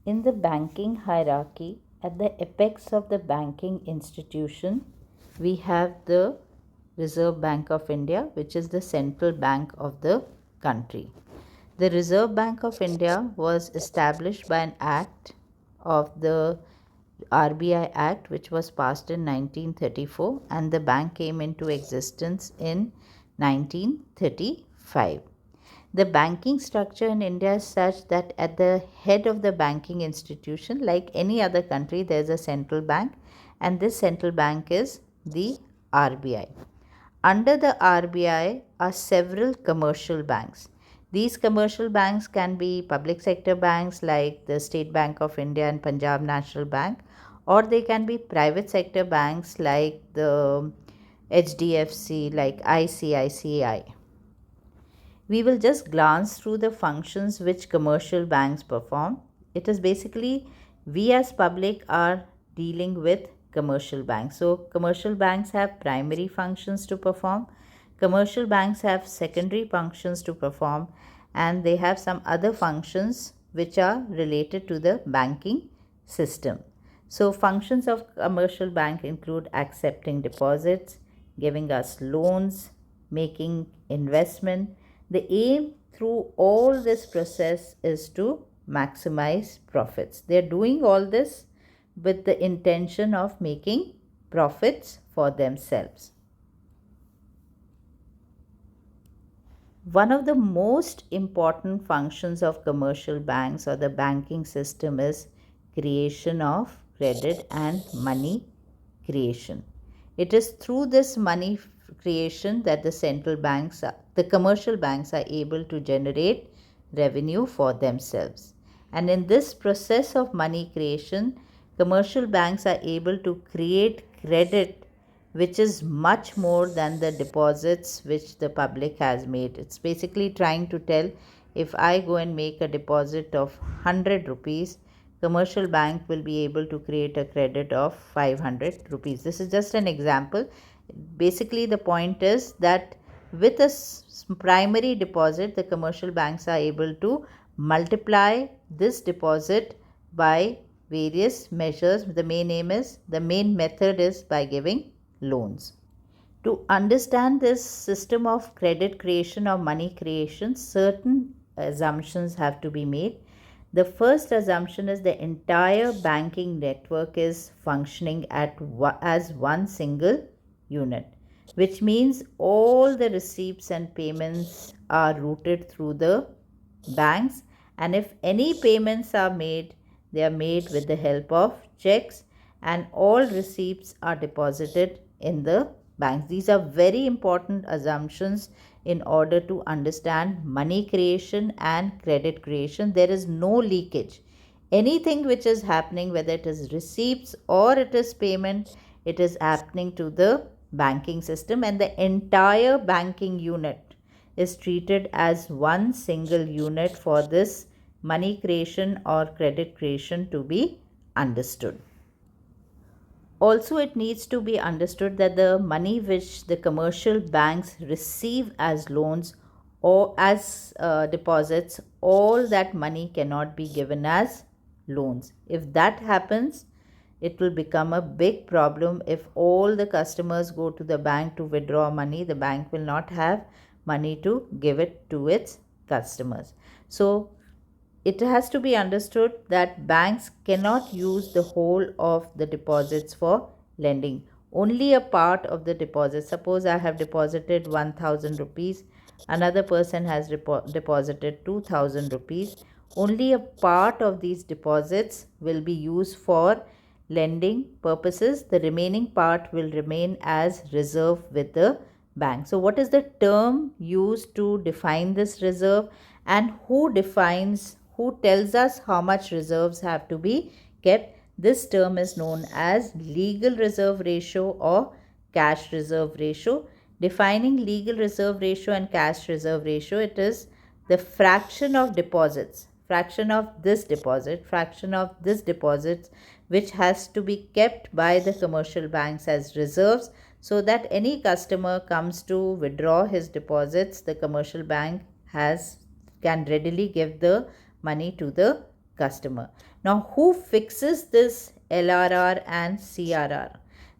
In the banking hierarchy, at the apex of the banking institution, we have the Reserve Bank of India, which is the central bank of the country. The Reserve Bank of India was established by an act of the RBI Act, which was passed in 1934, and the bank came into existence in 1935. The banking structure in India is such that at the head of the banking institution, like any other country, there is a central bank, and this central bank is the RBI. Under the RBI are several commercial banks. These commercial banks can be public sector banks like the State Bank of India and Punjab National Bank, or they can be private sector banks like the HDFC, like ICICI. We will just glance through the functions which commercial banks perform. It is basically we as public are dealing with commercial banks. So commercial banks have primary functions to perform, commercial banks have secondary functions to perform, and they have some other functions which are related to the banking system. So functions of commercial bank include accepting deposits, giving us loans, making investment. The aim through all this process is to maximize profits. They are doing all this with the intention of making profits for themselves. One of the most important functions of commercial banks or the banking system is creation of credit and money creation. It is through this money creation that the commercial banks are able to generate revenue for themselves. And in this process of money creation, commercial banks are able to create credit which is much more than the deposits which the public has made. It's basically trying to tell, if I go and make a deposit of 100 rupees, commercial bank will be able to create a credit of 500 rupees. This is just an example. Basically the point is that with a primary deposit, the commercial banks are able to multiply this deposit by various measures. The main method is by giving loans. To understand this system of credit creation or money creation, certain assumptions have to be made. The first assumption is the entire banking network is functioning as one single unit, which means all the receipts and payments are routed through the banks, and if any payments are made, they are made with the help of checks, and all receipts are deposited in the banks. These are very important assumptions in order to understand money creation and credit creation. There is no leakage. Anything which is happening, whether it is receipts or it is payment, it is happening to the banking system, and the entire banking unit is treated as one single unit for this money creation or credit creation to be understood. Also, it needs to be understood that the money which the commercial banks receive as loans or as deposits, all that money cannot be given as loans. If that happens, it will become a big problem. If all the customers go to the bank to withdraw money, the bank will not have money to give it to its customers. So it has to be understood that banks cannot use the whole of the deposits for lending. Only a part of the deposit. Suppose I have deposited 1000 rupees, another person has deposited 2000 rupees. Only a part of these deposits will be used for lending purposes. The remaining part will remain as reserve with the bank. So what is the term used to define this reserve, and who tells us how much reserves have to be kept? This term is known as legal reserve ratio or cash reserve ratio. Defining legal reserve ratio and cash reserve ratio, it is the fraction of deposits, fraction of this deposits which has to be kept by the commercial banks as reserves, so that any customer comes to withdraw his deposits, the commercial bank can readily give the money to the customer. Now, who fixes this LRR and CRR?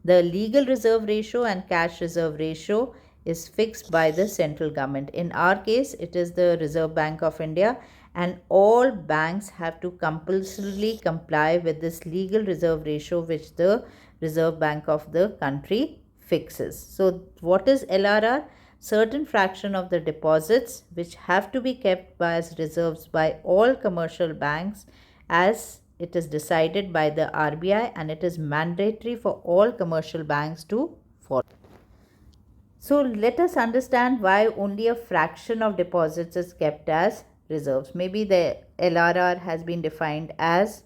The legal reserve ratio and cash reserve ratio is fixed by the central government. In our case, it is the Reserve Bank of India, and all banks have to compulsorily comply with this legal reserve ratio which the Reserve Bank of the country fixes. So, what is LRR? Certain fraction of the deposits which have to be kept as reserves by all commercial banks, as it is decided by the RBI, and it is mandatory for all commercial banks to follow. So let us understand why only a fraction of deposits is kept as reserves. Maybe the LRR has been defined as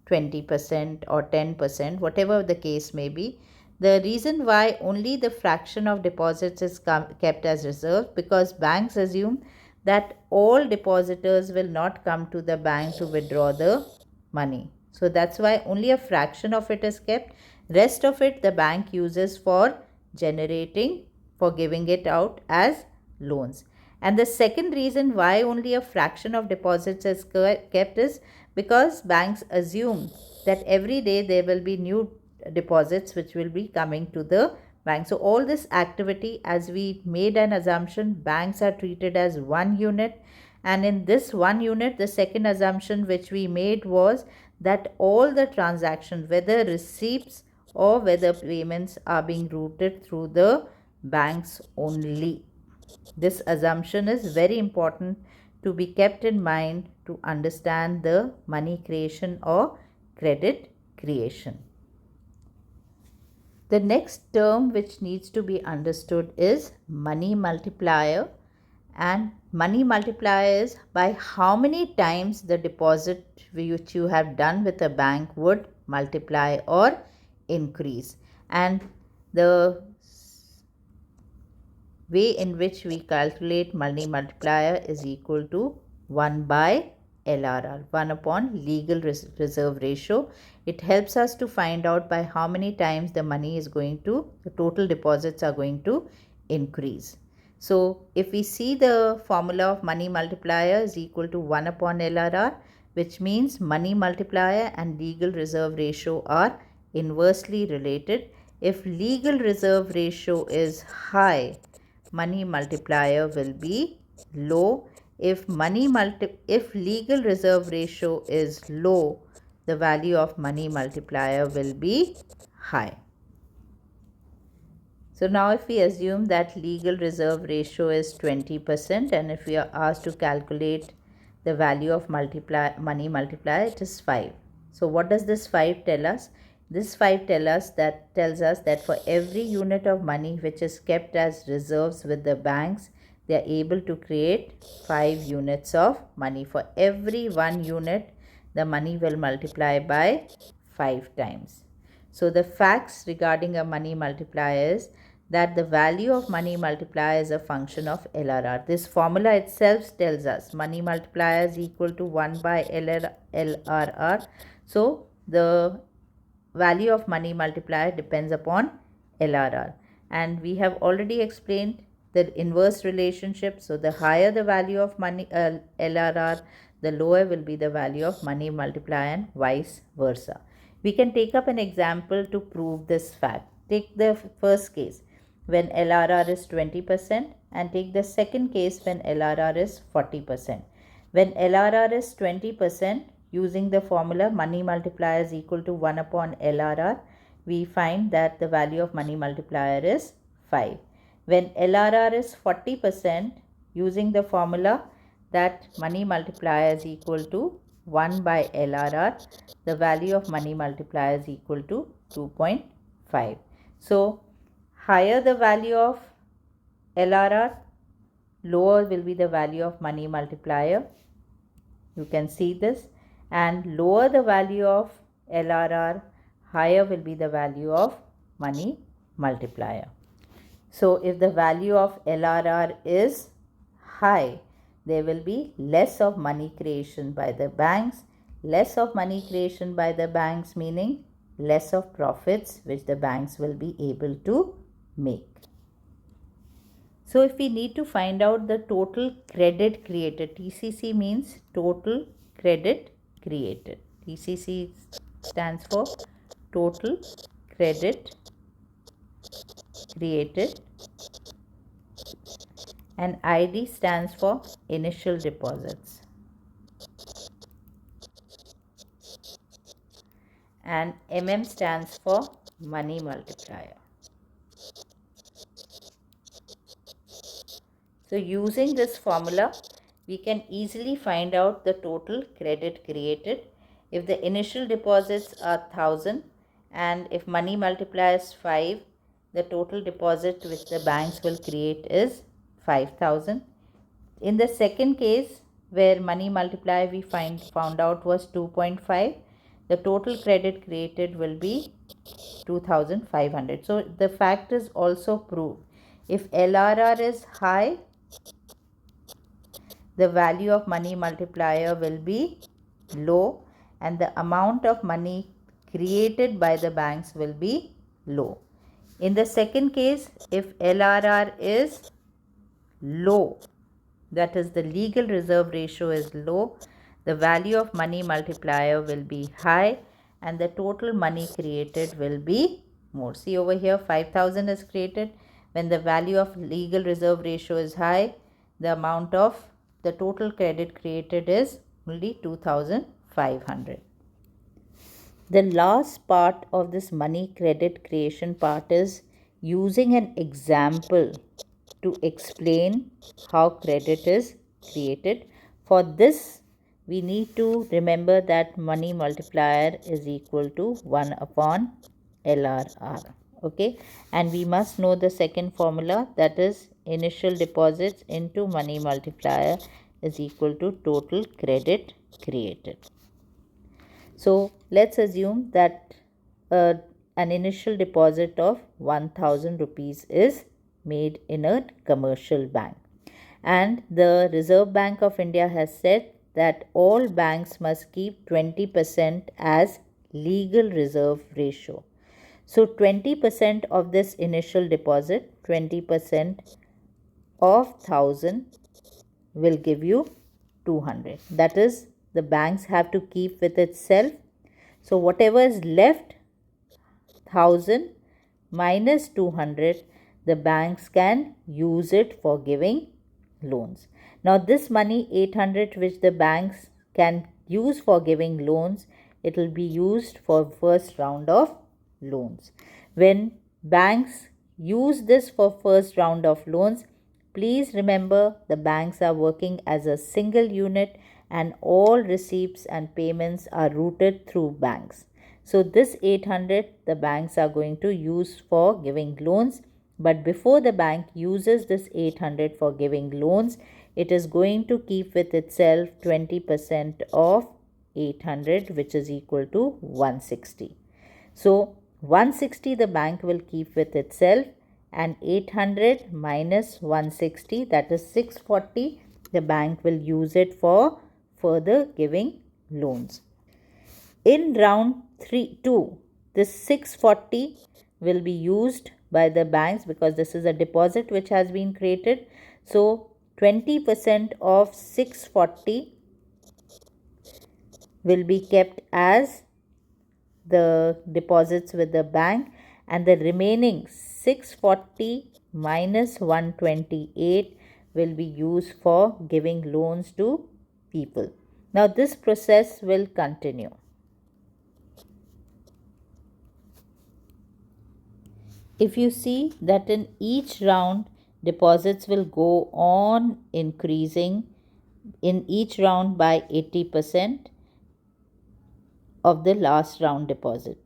20% or 10%, whatever the case may be. The reason why only the fraction of deposits is kept as reserve, because banks assume that all depositors will not come to the bank to withdraw the money. So that's why only a fraction of it is kept. Rest of it the bank uses for giving it out as loans. And the second reason why only a fraction of deposits is kept is because banks assume that every day there will be new deposits which will be coming to the bank. So all this activity, as we made an assumption, banks are treated as one unit, and in this one unit, the second assumption which we made was that all the transactions, whether receipts or whether payments, are being routed through the banks only. This assumption is very important to be kept in mind to understand the money creation or credit creation. The next term which needs to be understood is money multiplier. And money multiplier is by how many times the deposit which you have done with a bank would multiply or increase. And the way in which we calculate money multiplier is equal to 1 by LRR, 1 upon legal reserve ratio. It helps us to find out by how many times the total deposits are going to increase. So, if we see the formula of money multiplier is equal to 1 upon LRR, which means money multiplier and legal reserve ratio are inversely related. If legal reserve ratio is high, money multiplier will be low. If legal reserve ratio is low, the value of money multiplier will be high. So now if we assume that legal reserve ratio is 20%, and if we are asked to calculate the value of money multiplier, it is 5. So what does this 5 tell us? This 5 tells us that for every unit of money which is kept as reserves with the banks, they are able to create 5 units of money. For every 1 unit, the money will multiply by 5 times. So the facts regarding a money multiplier is that the value of money multiplier is a function of LRR. This formula itself tells us money multiplier is equal to 1 by LRR. So the value of money multiplier depends upon LRR, and we have already explained the inverse relationship. So the higher the value of LRR, the lower will be the value of money multiplier, and vice versa. We can take up an example to prove this fact. Take the first case when LRR is 20%, and take the second case when LRR is 40%. When LRR is 20%, using the formula money multiplier is equal to 1 upon LRR, we find that the value of money multiplier is 5. When LRR is 40%, using the formula that money multiplier is equal to 1 by LRR, the value of money multiplier is equal to 2.5. So, higher the value of LRR, lower will be the value of money multiplier. You can see this. And lower the value of LRR, higher will be the value of money multiplier. So if the value of LRR is high, there will be less of money creation by the banks. Less of money creation by the banks meaning less of profits which the banks will be able to make. So if we need to find out the total credit created, TCC means total credit created. TCC stands for total credit created, and ID stands for initial deposits, and stands for money multiplier. So using this formula, we can easily find out the total credit created if the initial deposits are 1000 and if money multipliers 5, the total deposit which the banks will create is 5000. In the second case, where money multiplier we found out was 2.5, the total credit created will be 2500. So the fact is also proved. If LRR is high, the value of money multiplier will be low and the amount of money created by the banks will be low. In the second case, if LRR is low, that is the legal reserve ratio is low, the value of money multiplier will be high and the total money created will be more. See over here, 5000 is created. When the value of legal reserve ratio is high, the amount of the total credit created is only 2500. The last part of this money credit creation part is using an example to explain how credit is created. For this, we need to remember that money multiplier is equal to 1 upon LRR. Okay, and we must know the second formula, that is initial deposits into money multiplier is equal to total credit created. So let's assume that an initial deposit of 1000 rupees is made in a commercial bank, and the Reserve Bank of India has said that all banks must keep 20% as legal reserve ratio. So 20% of this initial deposit, 20% of 1000 will give you 200. That is, the banks have to keep with itself. So whatever is left, 1000 minus 200, the banks can use it for giving loans. Now this money 800 which the banks can use for giving loans, it will be used for first round of loans. When banks use this for first round of loans, please remember the banks are working as a single unit and all receipts and payments are routed through banks. So this 800 the banks are going to use for giving loans, but before the bank uses this 800 for giving loans, it is going to keep with itself 20% of 800 which is equal to 160. So 160 the bank will keep with itself and 800 minus 160, that is 640, the bank will use it for further giving loans. In round 2, this 640 will be used by the banks because this is a deposit which has been created. So 20% of 640 will be kept as the deposits with the bank, and the remaining 640 minus 128 will be used for giving loans to people. Now this process will continue. If you see that in each round deposits will go on increasing in each round by 80% of the last round deposit.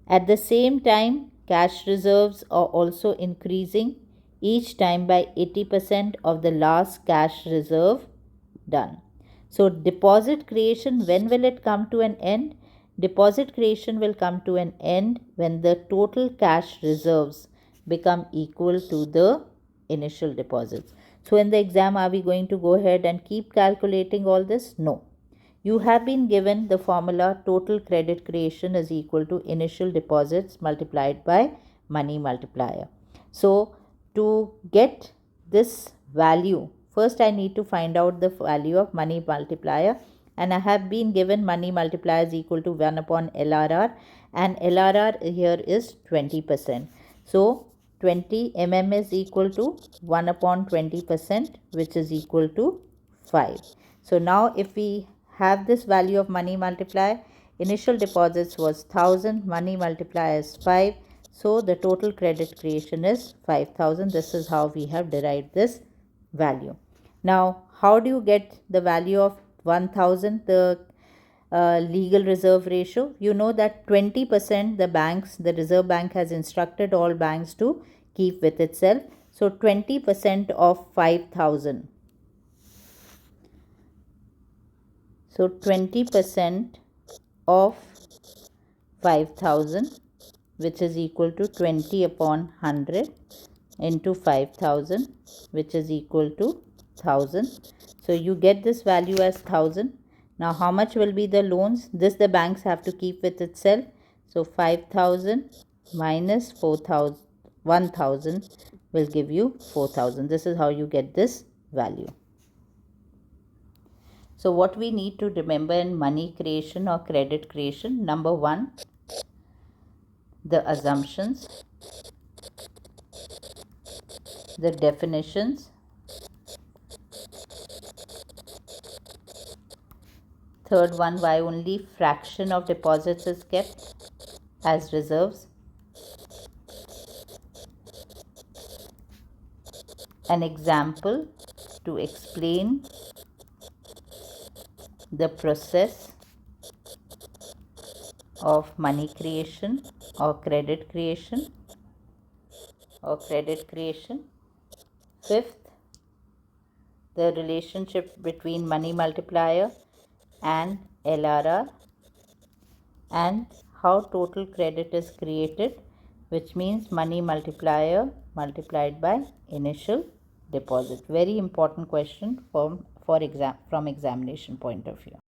At the same time, cash reserves are also increasing each time by 80% of the last cash reserve done. So deposit creation, when will it come to an end? Deposit creation will come to an end when the total cash reserves become equal to the initial deposits. So in the exam, are we going to go ahead and keep calculating all this? No. You have been given the formula total credit creation is equal to initial deposits multiplied by money multiplier. So to get this value, first I need to find out the value of money multiplier, and I have been given money multiplier is equal to 1 upon LRR, and LRR here is 20%. So 20 mm is equal to 1 upon 20%, which is equal to 5. So now if we have this value of money multiplier, initial deposits was 1000, money multiplier is 5, so the total credit creation is 5000. This is how we have derived this value. Now, how do you get the value of 1000, the legal reserve ratio? You know that 20% the Reserve Bank has instructed all banks to keep with itself. So 20% of 5000. So 20% of 5000, which is equal to 20 upon 100 into 5000, which is equal to 1000. So you get this value as 1000. Now how much will be the loans? This the banks have to keep with itself. So 5000 minus 4000, 1000 will give you 4000. This is how you get this value. So what we need to remember in money creation or credit creation: number 1, the assumptions, the definitions. Third one, why only fraction of deposits is kept as reserves. An example to explain the process of money creation or credit creation Fifth, the relationship between money multiplier and LRR, and how total credit is created, which means money multiplier multiplied by initial deposit. Very important question from examination point of view.